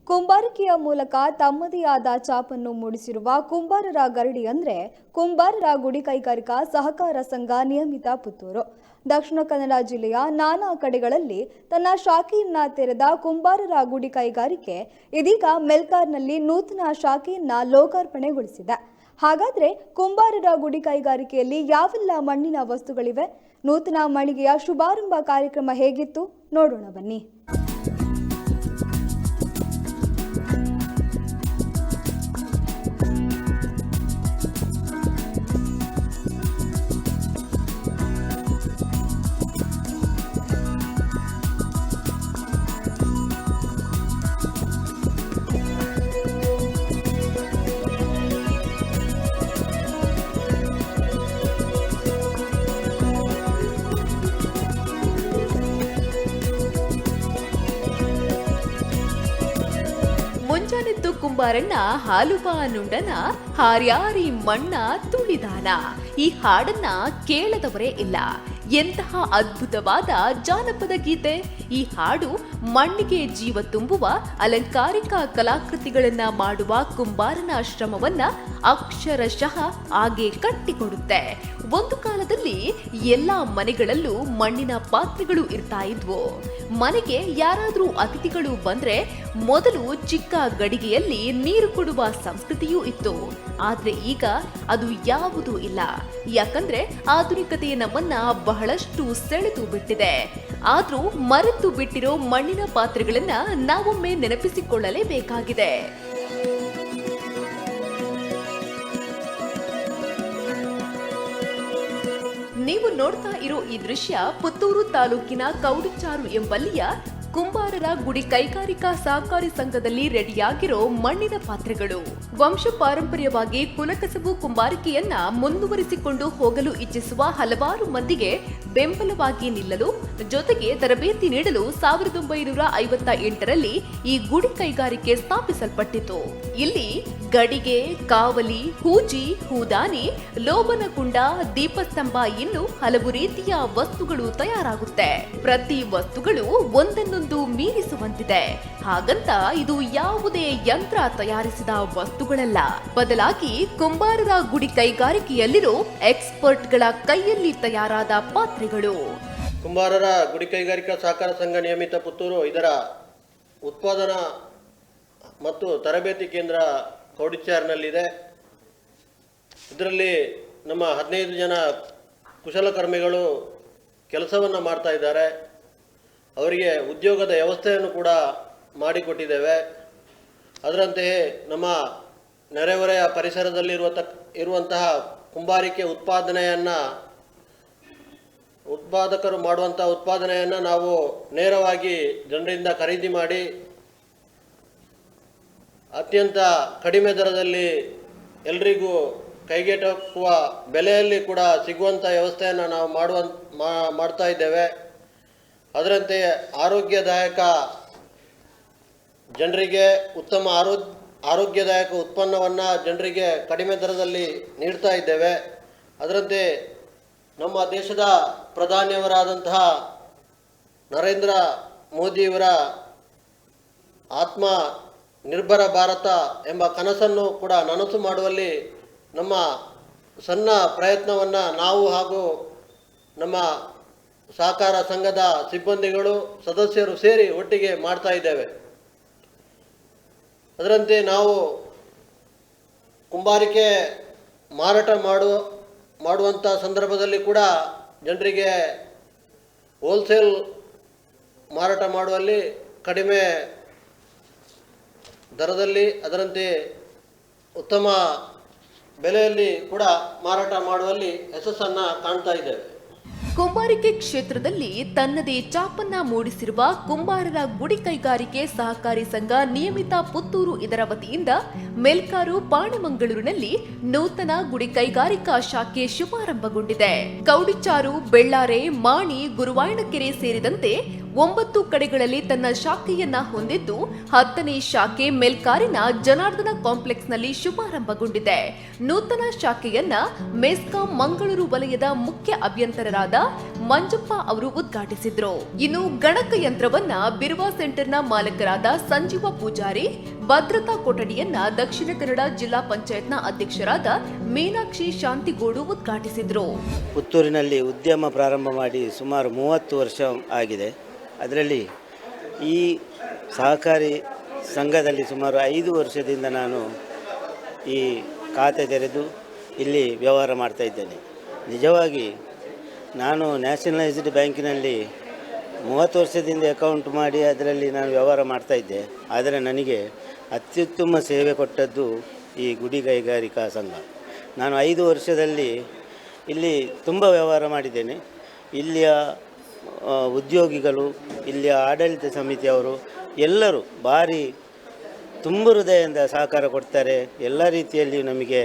ಕುಂಬಾರಿಕೆಯ ಮೂಲಕ ತಮ್ಮದೇ ಆದ ಛಾಪನ್ನು ಮೂಡಿಸಿರುವ ಕುಂಬಾರರ ಗರಡಿ ಅಂದ್ರೆ ಕುಂಬಾರರ ಗುಡಿ ಕೈಗಾರಿಕಾ ಸಹಕಾರ ಸಂಘ ನಿಯಮಿತ ಪುತ್ತೂರು. ದಕ್ಷಿಣ ಕನ್ನಡ ಜಿಲ್ಲೆಯ ನಾನಾ ಕಡೆಗಳಲ್ಲಿ ತನ್ನ ಶಾಖೆಯನ್ನ ತೆರೆದ ಕುಂಬಾರರ ಗುಡಿ ಕೈಗಾರಿಕೆ ಇದೀಗ ಮೆಲ್ಕಾರ್ನಲ್ಲಿ ನೂತನ ಶಾಖೆಯನ್ನ ಲೋಕಾರ್ಪಣೆಗೊಳಿಸಿದೆ. ಹಾಗಾದ್ರೆ ಕುಂಬಾರರ ಗುಡಿ ಕೈಗಾರಿಕೆಯಲ್ಲಿ ಯಾವೆಲ್ಲ ಮಣ್ಣಿನ ವಸ್ತುಗಳಿವೆ? ನೂತನ ಮಳಿಗೆಯ ಶುಭಾರಂಭ ಕಾರ್ಯಕ್ರಮ ಹೇಗಿತ್ತು ನೋಡೋಣ ಬನ್ನಿ. ಮುಂಜಾನೆದ್ದು ಕುಂಬಾರಣ್ಣ ಹಾಲುವ ನುಂಡನ ಹಾರ್ಯಾರಿ ಮಣ್ಣ ತುಳಿದಾನ. ಈ ಹಾಡನ್ನ ಕೇಳದವರೇ ಇಲ್ಲ. ಎಂತಹ ಅದ್ಭುತವಾದ ಜಾನಪದ ಗೀತೆ! ಈ ಹಾಡು ಮಣ್ಣಿಗೆ ಜೀವ ತುಂಬುವ ಅಲಂಕಾರಿಕ ಕಲಾಕೃತಿಗಳನ್ನ ಮಾಡುವ ಕುಂಬಾರನ ಶ್ರಮವನ್ನ ಅಕ್ಷರಶಃ ಹಾಗೆ ಕಟ್ಟಿಕೊಡುತ್ತೆ. ಒಂದು ಕಾಲದಲ್ಲಿ ಎಲ್ಲಾ ಮನೆಗಳಲ್ಲೂ ಮಣ್ಣಿನ ಪಾತ್ರೆಗಳು ಇರ್ತಾ ಇದ್ವು. ಮನೆಗೆ ಯಾರಾದ್ರೂ ಅತಿಥಿಗಳು ಬಂದ್ರೆ ಮೊದಲು ಚಿಕ್ಕ ಗಡಿಗೆಯಲ್ಲಿ ನೀರು ಕೊಡುವ ಸಂಸ್ಕೃತಿಯೂ ಇತ್ತು. ಆದ್ರೆ ಈಗ ಅದು ಯಾವುದೂ ಇಲ್ಲ. ಯಾಕಂದ್ರೆ ಆಧುನಿಕತೆ ನಮ್ಮನ್ನ ಬಹಳಷ್ಟು ಸೆಳೆದು ಬಿಟ್ಟಿದೆ. ಆದ್ರೂ ಮರೆತು ಬಿಟ್ಟಿರೋ ಮಣ್ಣಿನ ಪಾತ್ರೆಗಳನ್ನ ನಾವೊಮ್ಮೆ ನೆನಪಿಸಿಕೊಳ್ಳಲೇಬೇಕಾಗಿದೆ. ನೀವು ನೋಡ್ತಾ ಇರೋ ಈ ದೃಶ್ಯ ಪುತ್ತೂರು ತಾಲೂಕಿನ ಕೌಡಿಚಾರು ಎಂಬಲ್ಲಿಯ ಕುಂಬಾರರ ಗುಡಿ ಕೈಗಾರಿಕಾ ಸಹಕಾರಿ ಸಂಘದಲ್ಲಿ ರೆಡಿಯಾಗಿರೋ ಮಣ್ಣಿನ ಪಾತ್ರೆಗಳು. ವಂಶ ಪಾರಂಪರ್ಯವಾಗಿ ಕುಲಕಸಬು ಕುಂಬಾರಿಕೆಯನ್ನ ಮುಂದುವರಿಸಿಕೊಂಡು ಹೋಗಲು ಇಚ್ಛಿಸುವ ಹಲವಾರು ಮಂದಿಗೆ ಬೆಂಬಲವಾಗಿ ನಿಲ್ಲಲು ಜೊತೆಗೆ ತರಬೇತಿ ನೀಡಲು 1958ರಲ್ಲಿ ಈ ಗುಡಿ ಕೈಗಾರಿಕೆ ಸ್ಥಾಪಿಸಲ್ಪಟ್ಟಿತು. ಇಲ್ಲಿ ಗಡಿಗೆ, ಕಾವಲಿ, ಹೂಜಿ, ಹೂದಾನಿ, ಲೋಬನಕುಂಡ, ದೀಪಸ್ತಂಭ ಇನ್ನು ಹಲವು ರೀತಿಯ ವಸ್ತುಗಳು ತಯಾರಾಗುತ್ತೆ. ಪ್ರತಿ ವಸ್ತುಗಳು ಒಂದನ್ನೊಂದು ಮೀರಿಸುವಂತಿದೆ. ಹಾಗಂತ ಇದು ಯಾವುದೇ ಯಂತ್ರ ತಯಾರಿಸಿದ ವಸ್ತುಗಳಲ್ಲ. ಬದಲಾಗಿ ಕುಂಬಾರರ ಗುಡಿ ಕೈಗಾರಿಕೆಯಲ್ಲಿರೋ ಎಕ್ಸ್ಪರ್ಟ್ಗಳ ಕೈಯಲ್ಲಿ ತಯಾರಾದ ಪಾತ್ರೆಗಳು. ಕುಂಬಾರರ ಗುಡಿ ಕೈಗಾರಿಕಾ ಸಹಕಾರ ಸಂಘ ನಿಯಮಿತ ಪುತ್ತೂರು ಇದರ ಉತ್ಪಾದನಾ ಮತ್ತು ತರಬೇತಿ ಕೇಂದ್ರ ಕೌಡಿಚಾರ್ನಲ್ಲಿದೆ. ಇದರಲ್ಲಿ ನಮ್ಮ 15 ಜನ ಕುಶಲಕರ್ಮಿಗಳು ಕೆಲಸವನ್ನು ಮಾಡ್ತಾ ಇದ್ದಾರೆ. ಅವರಿಗೆ ಉದ್ಯೋಗದ ವ್ಯವಸ್ಥೆಯನ್ನು ಕೂಡ ಮಾಡಿಕೊಟ್ಟಿದ್ದೇವೆ. ಅದರಂತೆಯೇ ನಮ್ಮ ನೆರೆಹೊರೆಯ ಪರಿಸರದಲ್ಲಿರುವಂತಹ ಕುಂಬಾರಿಕೆ ಉತ್ಪಾದಕರು ಮಾಡುವಂಥ ಉತ್ಪಾದನೆಯನ್ನು ನಾವು ನೇರವಾಗಿ ಜನರಿಂದ ಖರೀದಿ ಮಾಡಿ ಅತ್ಯಂತ ಕಡಿಮೆ ದರದಲ್ಲಿ ಎಲ್ರಿಗೂ ಕೈಗೆಟುಕುವ ಬೆಲೆಯಲ್ಲಿ ಕೂಡ ಸಿಗುವಂಥ ವ್ಯವಸ್ಥೆಯನ್ನು ನಾವು ಮಾಡ್ತಾ ಇದ್ದೇವೆ. ಅದರಂತೆ ಆರೋಗ್ಯದಾಯಕ ಜನರಿಗೆ ಉತ್ತಮ ಆರೋಗ್ಯದಾಯಕ ಉತ್ಪನ್ನವನ್ನು ಜನರಿಗೆ ಕಡಿಮೆ ದರದಲ್ಲಿ ನೀಡ್ತಾ ಇದ್ದೇವೆ. ಅದರಂತೆ ನಮ್ಮ ದೇಶದ ಪ್ರಧಾನಿಯವರಾದಂತಹ ನರೇಂದ್ರ ಮೋದಿಯವರ ಆತ್ಮ ನಿರ್ಭರ ಭಾರತ ಎಂಬ ಕನಸನ್ನು ಕೂಡ ನನಸು ಮಾಡುವಲ್ಲಿ ನಮ್ಮ ಸಣ್ಣ ಪ್ರಯತ್ನವನ್ನು ನಾವು ಹಾಗೂ ನಮ್ಮ ಸಹಕಾರ ಸಂಘದ ಸಿಬ್ಬಂದಿಗಳು ಸದಸ್ಯರು ಸೇರಿ ಒಟ್ಟಿಗೆ ಮಾಡ್ತಾ ಇದ್ದೇವೆ. ಅದರಂತೆ ನಾವು ಕುಂಬಾರಿಕೆ ಮಾರಾಟ ಮಾಡುವಂಥ ಸಂದರ್ಭದಲ್ಲಿ ಕೂಡ ಜನರಿಗೆ ಹೋಲ್ಸೇಲ್ ಮಾರಾಟ ಮಾಡುವಲ್ಲಿ ಕಡಿಮೆ ದರದಲ್ಲಿ ಅದರಂತೆ ಉತ್ತಮ ಬೆಲೆಯಲ್ಲಿ ಕೂಡ ಮಾರಾಟ ಮಾಡುವಲ್ಲಿ ಯಶಸ್ಸನ್ನು ಕಾಣ್ತಾ ಇದ್ದೇವೆ. ಕುಂಬಾರಿಕೆ ಕ್ಷೇತ್ರದಲ್ಲಿ ತನ್ನದೇ ಛಾಪನ್ನ ಮೂಡಿಸಿರುವ ಕುಂಬಾರರ ಗುಡಿ ಕೈಗಾರಿಕೆ ಸಹಕಾರಿ ಸಂಘ ನಿಯಮಿತ ಪುತ್ತೂರು ಇದರ ವತಿಯಿಂದ ಮೆಲ್ಕಾರು ಪಾಣಮಂಗಳೂರಿನಲ್ಲಿ ನೂತನ ಗುಡಿ ಕೈಗಾರಿಕಾ ಶಾಖೆ ಶುಭಾರಂಭಗೊಂಡಿದೆ. ಕೌಡಿಚಾರು, ಬೆಳ್ಳಾರೆ, ಮಾಣಿ, ಗುರುವಾಯಣಕೆರೆ ಸೇರಿದಂತೆ 9 ಕಡೆಗಳಲ್ಲಿ ತನ್ನ ಶಾಖೆಯನ್ನ ಹೊಂದಿದ್ದು 10ನೇ ಶಾಖೆ ಮೆಲ್ಕಾರಿನ ಜನಾರ್ದನ ಕಾಂಪ್ಲೆಕ್ಸ್ನಲ್ಲಿ ಶುಭಾರಂಭಗೊಂಡಿದೆ. ನೂತನ ಶಾಖೆಯನ್ನ ಮೆಸ್ಕಾಂ ಮಂಗಳೂರು ವಲಯದ ಮುಖ್ಯ ಅಭಿಯಂತರರಾದ ಮಂಜಪ್ಪ ಅವರು ಉದ್ಘಾಟಿಸಿದ್ರು. ಇನ್ನು ಗಣಕಯಂತ್ರವನ್ನ ಬಿರ್ವಾ ಸೆಂಟರ್ನ ಮಾಲಕರಾದ ಸಂಜೀವ ಪೂಜಾರಿ, ಭದ್ರತಾ ಕೊಠಡಿಯನ್ನ ದಕ್ಷಿಣ ಕನ್ನಡ ಜಿಲ್ಲಾ ಪಂಚಾಯತ್ನ ಅಧ್ಯಕ್ಷರಾದ ಮೀನಾಕ್ಷಿ ಶಾಂತಿಗೋಡು ಉದ್ಘಾಟಿಸಿದ್ರು. ಪುತ್ತೂರಿನಲ್ಲಿ ಉದ್ಯಮ ಪ್ರಾರಂಭ ಮಾಡಿ ಸುಮಾರು 30 ವರ್ಷ ಆಗಿದೆ. ಅದರಲ್ಲಿ ಈ ಸಹಕಾರಿ ಸಂಘದಲ್ಲಿ ಸುಮಾರು 5 ವರ್ಷದಿಂದ ನಾನು ಈ ಖಾತೆ ತೆರೆದು ಇಲ್ಲಿ ವ್ಯವಹಾರ ಮಾಡ್ತಾ ಇದ್ದೇನೆ. ನಿಜವಾಗಿ ನಾನು ನ್ಯಾಷನಲೈಸ್ಡ್ ಬ್ಯಾಂಕಿನಲ್ಲಿ 30 ವರ್ಷದಿಂದ ಅಕೌಂಟ್ ಮಾಡಿ ಅದರಲ್ಲಿ ನಾನು ವ್ಯವಹಾರ ಮಾಡ್ತಾಯಿದ್ದೆ. ಆದರೆ ನನಗೆ ಅತ್ಯುತ್ತಮ ಸೇವೆ ಕೊಟ್ಟದ್ದು ಈ ಗುಡಿ ಕೈಗಾರಿಕಾ ಸಂಘ. ನಾನು 5 ವರ್ಷದಲ್ಲಿ ಇಲ್ಲಿ ತುಂಬ ವ್ಯವಹಾರ ಮಾಡಿದ್ದೇನೆ. ಇಲ್ಲಿಯ ಉದ್ಯೋಗಿಗಳು, ಇಲ್ಲಿಯ ಆಡಳಿತ ಸಮಿತಿಯವರು ಎಲ್ಲರೂ ಭಾರಿ ತುಂಬ ಹೃದಯದಿಂದ ಸಹಕಾರ ಕೊಡ್ತಾರೆ. ಎಲ್ಲ ರೀತಿಯಲ್ಲಿ ನಮಗೆ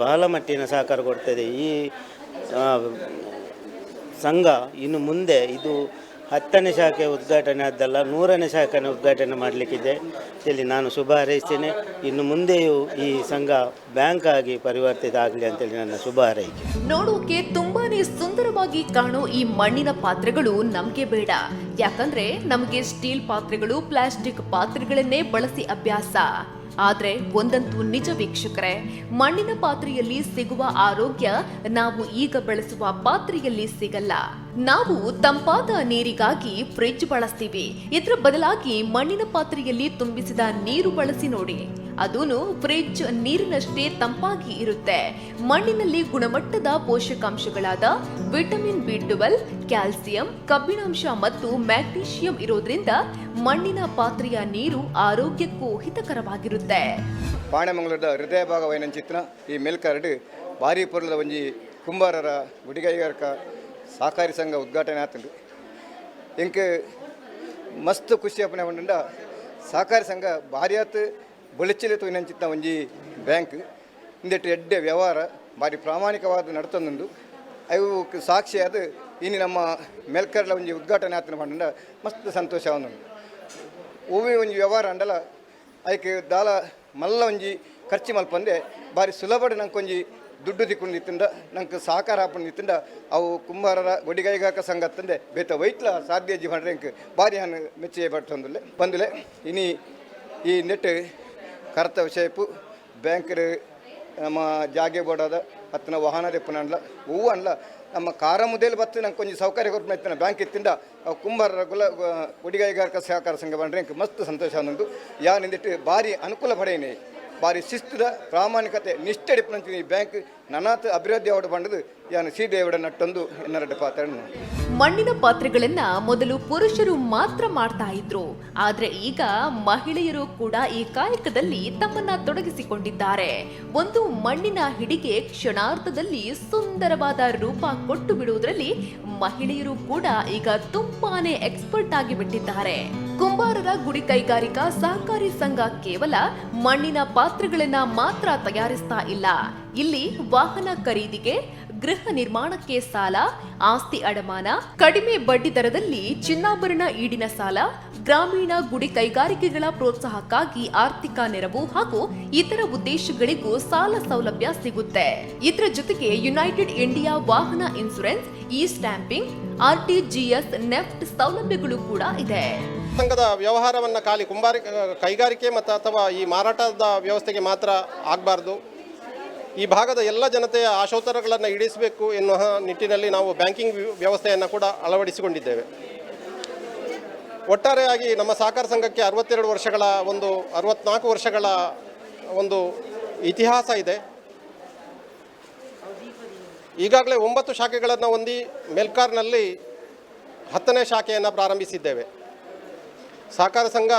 ಬಹಳ ಮಟ್ಟಿನ ಸಹಕಾರ ಕೊಡ್ತದೆ. ಈ ಸಂಘ ಇನ್ನು ಮುಂದೆ ಇದು 10ನೇ ಶಾಖೆ ಉದ್ಘಾಟನೆ ಆದ್ದಲ್ಲ, 100ನೇ ಶಾಖೆನ ಉದ್ಘಾಟನೆ ಮಾಡಲಿಕ್ಕಿದೆ. ಇಲ್ಲಿ ನಾನು ಶುಭ ಹಾರೈಸ್ತೇನೆ. ಇನ್ನು ಮುಂದೆಯೂ ಈ ಸಂಘ ಬ್ಯಾಂಕ್ ಆಗಿ ಪರಿವರ್ತಿತ ಆಗಲಿ ಅಂತೇಳಿ ನನ್ನ ಶುಭ ಹಾರೈಕೆ. ನೋಡೋಕೆ ತುಂಬಾನೇ ಸುಂದರವಾಗಿ ಕಾಣೋ ಈ ಮಣ್ಣಿನ ಪಾತ್ರೆಗಳು ನಮ್ಗೆ ಬೇಡ. ಯಾಕಂದ್ರೆ ನಮಗೆ ಸ್ಟೀಲ್ ಪಾತ್ರೆಗಳು, ಪ್ಲಾಸ್ಟಿಕ್ ಪಾತ್ರೆಗಳನ್ನೇ ಬಳಸಿ ಅಭ್ಯಾಸ. ಆದ್ರೆ ಒಂದಂತೂ ನಿಜ ವೀಕ್ಷಕರೇ, ಮಣ್ಣಿನ ಪಾತ್ರೆಯಲ್ಲಿ ಸಿಗುವ ಆರೋಗ್ಯ ನಾವು ಈಗ ಬಳಸುವ ಪಾತ್ರೆಯಲ್ಲಿ ಸಿಗಲ್ಲ. ನಾವು ತಂಪಾದ ನೀರಿಗಾಗಿ ಫ್ರಿಡ್ಜ್ ಬಳಸ್ತೀವಿ. ಇದರ ಬದಲಾಗಿ ಮಣ್ಣಿನ ಪಾತ್ರೆಯಲ್ಲಿ ತುಂಬಿಸಿದ ನೀರು ಬಳಸಿ ನೋಡಿ. ಅದೂನು ಫ್ರಿಡ್ಜ್ ನೀರಿನಷ್ಟೇ ತಂಪಾಗಿ ಇರುತ್ತೆ. ಮಣ್ಣಿನಲ್ಲಿ ಗುಣಮಟ್ಟದ ಪೋಷಕಾಂಶಗಳಾದ ವಿಟಮಿನ್ B12, ಕ್ಯಾಲ್ಸಿಯಂ, ಕಬ್ಬಿಣಾಂಶ ಮತ್ತು ಮ್ಯಾಗ್ನೀಷಿಯಂ ಇರೋದ್ರಿಂದ ಮಣ್ಣಿನ ಪಾತ್ರೆಯ ನೀರು ಆರೋಗ್ಯಕ್ಕೂ ಹಿತಕರವಾಗಿರುತ್ತೆ. ಪಾಣೆಮಂಗಳೂರದ ಹೃದಯ ಭಾಗ ವೈನಂಚಿತ್ನ ಈ ಮೆಲ್ಕರಡು ಭಾರಿ ಪೊರ್ಲದ ಒಂಜಿ ಕುಂಬಾರರ ಗುಡಿಗೈಗಾರಿಕಾ ಸಹಕಾರಿ ಸಂಘ ಉದ್ಘಾಟನೆ ಆತುಂಡು. ಇಂಕ್ ಮಸ್ತ್ ಖುಷಿ ಅಪ್ಪನೆ ಉಂಡ. ಸಹಕಾರಿ ಸಂಘ ಭಾರಿ ಆತು ಬೊಳಿಚ್ಚಲೆ ತೋಯಿನಂಚಿತ್ತ ಒಂಜಿ ಬ್ಯಾಂಕ್ ಇಂದೆಟ್ಟು ಎಡ್ಡೆ ವ್ಯವಹಾರ ಭಾರಿ ಪ್ರಾಮಾಣಿಕವಾದ ನಡ್ತೊಂದುಂಡು. ಅವು ಸಾಕ್ಷಿಯಾದ ಇನ್ನು ನಮ್ಮ ಮೆಲ್ಕರ್ಲ ಒಂಜಿ ಉದ್ಘಾಟನೆ ಆತನ ಪಂಡ ಮಸ್ತ್ ಸಂತೋಷ ಆವೊಂದುಂಡು. ಹೂವಿ ಒಂಜಿ ವ್ಯವಹಾರ ಅಂಡಲ ಅದಕ್ಕೆ ದಾಲ ಮಲ್ಲ ಒಂಜಿ ಖರ್ಚು ಮಲ್ಪಂದೆ ಭಾರಿ ಸುಲಭ ನಂಗೆ ದುಡ್ಡು ತಿಕ್ಕೊಂಡಿತ್ತಂಡ ನಂಗೆ ಸಹಕಾರ ಹಾಕೊಂಡಿತ್ತಂಡ ಅವು ಕುಂಬಾರರ ಗುಡಿಗೈಗಾರಿಕಾ ಸಂಘ ತಂದೆ ಬೇತ ವೈಟ್ಲ ಸಾಧ್ಯ ಜಿ ಮಾಡ್ರೆ ಇಂಕ್ ಭಾರಿ ಹಣ್ಣು ಮೆಚ್ಚೆ ಬರ್ತಂದುಲ್ಲೆ ಬಂದುಲೆ ಇನಿ ಈ ನೆಟ್ ಕರ್ತ ವಿಷಯಪು ಬ್ಯಾಂಕರ್ ನಮ್ಮ ಜಾಗೆ ಬೋರ್ಡಾದ ಹತ್ತಿನ ವಾಹನ ತೆಪ್ಪನ ಅನ್ಲ ಹೂವು ಅನ್ಲ ನಮ್ಮ ಕಾರ ಮುದೇಲಿ ಬತ್ತು ನಂಗೆ ಕೊಂಚ ಸೌಕರ್ಯ ಕೊಟ್ಟು ಇತ್ತಿನ ಬ್ಯಾಂಕ್ ಇತ್ತಿಂದ ಅವು ಕುಂಬಾರರ ಗುಡಿಗೈಗಾರಿಕಾ ಸಹಕಾರ ಸಂಘ ಬಂದರೆ ಇಂಕ್ ಮಸ್ತ್ ಸಂತೋಷ ಅನ್ನೊಂದು ಯಾ ನಿಂದಿಟ್ಟು ಭಾರಿ ಅನುಕೂಲ ಪಡೆಯನೇ ಭಾರಿ ಶಿಸ್ತುದ ಪ್ರಾಮಾಣಿಕತೆ ನಿಷ್ಠೆ ಡಿಪ್ನಂಚು ಈ ಬ್ಯಾಂಕ್ ನನಾತ್ ಅಭಿವೃದ್ಧಿ ಅವಡು ಬಂಡದು ಯಾನು ಸೀದೇವಡ ನಟ್ಟೊಂದು ಎನ್ನರಡ್ಡ ಪಾತ್ರ. ಮಣ್ಣಿನ ಪಾತ್ರೆಗಳನ್ನ ಮೊದಲು ಪುರುಷರು ಮಾತ್ರ ಮಾಡ್ತಾ ಇದ್ರು. ಆದ್ರೆ ಈಗ ಮಹಿಳೆಯರು ಕೂಡ ಈ ಕಾಯಕದಲ್ಲಿ ತಮ್ಮನ್ನ ತೊಡಗಿಸಿಕೊಂಡಿದ್ದಾರೆ. ಒಂದು ಮಣ್ಣಿನ ಹಿಡಿಗೆ ಕ್ಷಣಾರ್ಧದಲ್ಲಿ ಸುಂದರವಾದ ರೂಪ ಕೊಟ್ಟು ಬಿಡುವುದರಲ್ಲಿ ಮಹಿಳೆಯರು ಕೂಡ ಈಗ ತುಂಬಾನೇ ಎಕ್ಸ್ಪರ್ಟ್ ಆಗಿ ಬಿಟ್ಟಿದ್ದಾರೆ. ಕುಂಬಾರರ ಗುಡಿ ಕೈಗಾರಿಕಾ ಸಹಕಾರಿ ಸಂಘ ಕೇವಲ ಮಣ್ಣಿನ ಪಾತ್ರೆಗಳನ್ನ ಮಾತ್ರ ತಯಾರಿಸ್ತಾ ಇಲ್ಲ. ಇಲ್ಲಿ ವಾಹನ ಖರೀದಿಗೆ, ಗೃಹ ನಿರ್ಮಾಣಕ್ಕೆ ಸಾಲ, ಆಸ್ತಿ ಅಡಮಾನ, ಕಡಿಮೆ ಬಡ್ಡಿ ದರದಲ್ಲಿ ಚಿನ್ನಾಭರಣ ಈಡಿನ ಸಾಲ, ಗ್ರಾಮೀಣ ಗುಡಿ ಕೈಗಾರಿಕೆಗಳ ಪ್ರೋತ್ಸಾಹಕ್ಕಾಗಿ ಆರ್ಥಿಕ ನೆರವು ಹಾಗೂ ಇತರ ಉದ್ದೇಶಗಳಿಗೂ ಸಾಲ ಸೌಲಭ್ಯ ಸಿಗುತ್ತೆ. ಇದರ ಜೊತೆಗೆ ಯುನೈಟೆಡ್ ಇಂಡಿಯಾ ವಾಹನ insurance, E stamping, RTGS, NEFT ಸೌಲಭ್ಯಗಳು ಕೂಡ ಇದೆ. ಸಂಘದ ವ್ಯವಹಾರವನ್ನು ಖಾಲಿ ಕೈಗಾರಿಕೆ ಮತ್ತು ಅಥವಾ ಈ ಮಾರಾಟದ ವ್ಯವಸ್ಥೆಗೆ ಮಾತ್ರ ಆಗಬಾರ್ದು. ಈ ಭಾಗದ ಎಲ್ಲ ಜನತೆಯ ಆಶೋತ್ತರಗಳನ್ನು ಈಡೇರಿಸಬೇಕು ಎನ್ನುವ ನಿಟ್ಟಿನಲ್ಲಿ ನಾವು ಬ್ಯಾಂಕಿಂಗ್ ವ್ಯವಸ್ಥೆಯನ್ನು ಕೂಡ ಅಳವಡಿಸಿಕೊಂಡಿದ್ದೇವೆ. ಒಟ್ಟಾರೆಯಾಗಿ ನಮ್ಮ ಸಹಕಾರ ಸಂಘಕ್ಕೆ 64 ವರ್ಷಗಳ ಒಂದು ಇತಿಹಾಸ ಇದೆ. ಈಗಾಗಲೇ 9 ಶಾಖೆಗಳನ್ನು ಹೊಂದಿ ಮೆಲ್ಕಾರ್ನಲ್ಲಿ 10ನೇ ಶಾಖೆಯನ್ನು ಪ್ರಾರಂಭಿಸಿದ್ದೇವೆ. ಸಹಕಾರ ಸಂಘ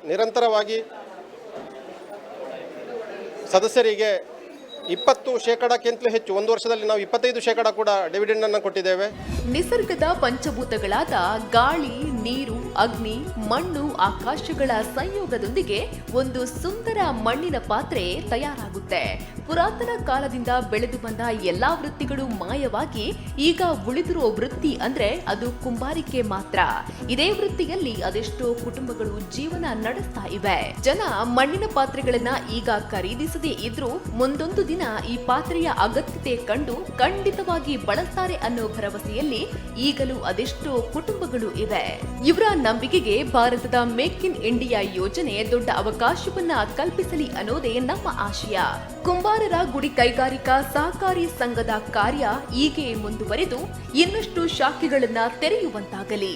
ನಿರಂತರವಾಗಿ ಸದಸ್ಯರಿಗೆ 20% ಹೆಚ್ಚು, ಒಂದು ವರ್ಷದಲ್ಲಿ ನಾವು 25% ಕೂಡ ಡಿವಿಡೆಂಡ್ ಅನ್ನು ಕೊಟ್ಟಿದ್ದೇವೆ. ನಿಸರ್ಗದ ಪಂಚಭೂತಗಳಾದ ಗಾಳಿ, ನೀರು, ಅಗ್ನಿ, ಮಣ್ಣು, ಆಕಾಶಗಳ ಸಂಯೋಗದೊಂದಿಗೆ ಒಂದು ಸುಂದರ ಮಣ್ಣಿನ ಪಾತ್ರೆ ತಯಾರಾಗುತ್ತೆ. ಪುರಾತನ ಕಾಲದಿಂದ ಬೆಳೆದು ಬಂದ ಎಲ್ಲಾ ವೃತ್ತಿಗಳು ಮಾಯವಾಗಿ ಈಗ ಉಳಿದಿರೋ ವೃತ್ತಿ ಅಂದ್ರೆ ಅದು ಕುಂಬಾರಿಕೆ ಮಾತ್ರ. ಇದೇ ವೃತ್ತಿಯಲ್ಲಿ ಅದೆಷ್ಟೋ ಕುಟುಂಬಗಳು ಜೀವನ ನಡೆಸ್ತಾ ಇವೆ. ಜನ ಮಣ್ಣಿನ ಪಾತ್ರೆಗಳನ್ನ ಈಗ ಖರೀದಿಸದೇ ಇದ್ರೂ ಮುಂದೊಂದು ದಿನ ಈ ಪಾತ್ರೆಯ ಅಗತ್ಯತೆ ಕಂಡು ಖಂಡಿತವಾಗಿ ಬಳಸ್ತಾರೆ ಅನ್ನೋ ಭರವಸೆಯಲ್ಲಿ ಈಗಲೂ ಅದೆಷ್ಟೋ ಕುಟುಂಬಗಳು ಇವೆ. ಇವರ ನಂಬಿಕೆಗೆ ಭಾರತದ ಮೇಕ್ ಇನ್ ಇಂಡಿಯಾ ಯೋಜನೆ ದೊಡ್ಡ ಅವಕಾಶವನ್ನ ಕಲ್ಪಿಸಲಿ ಅನ್ನೋದೇ ನಮ್ಮ ಆಶಯ. ಕುಂಬಾರರ ಗುಡಿ ಕೈಗಾರಿಕಾ ಸಹಕಾರಿ ಸಂಘದ ಕಾರ್ಯ ಹೀಗೆ ಮುಂದುವರೆದು ಇನ್ನಷ್ಟು ಶಾಖೆಗಳನ್ನ ತೆರೆಯುವಂತಾಗಲಿ.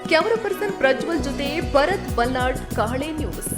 ಕ್ಯಾಮರಾ ಪರ್ಸನ್ ಪ್ರಜ್ವಲ್ ಜೊತೆ ಭರತ್ ಬಲ್ನಾಡ್, ಕಹಳೆ ನ್ಯೂಸ್.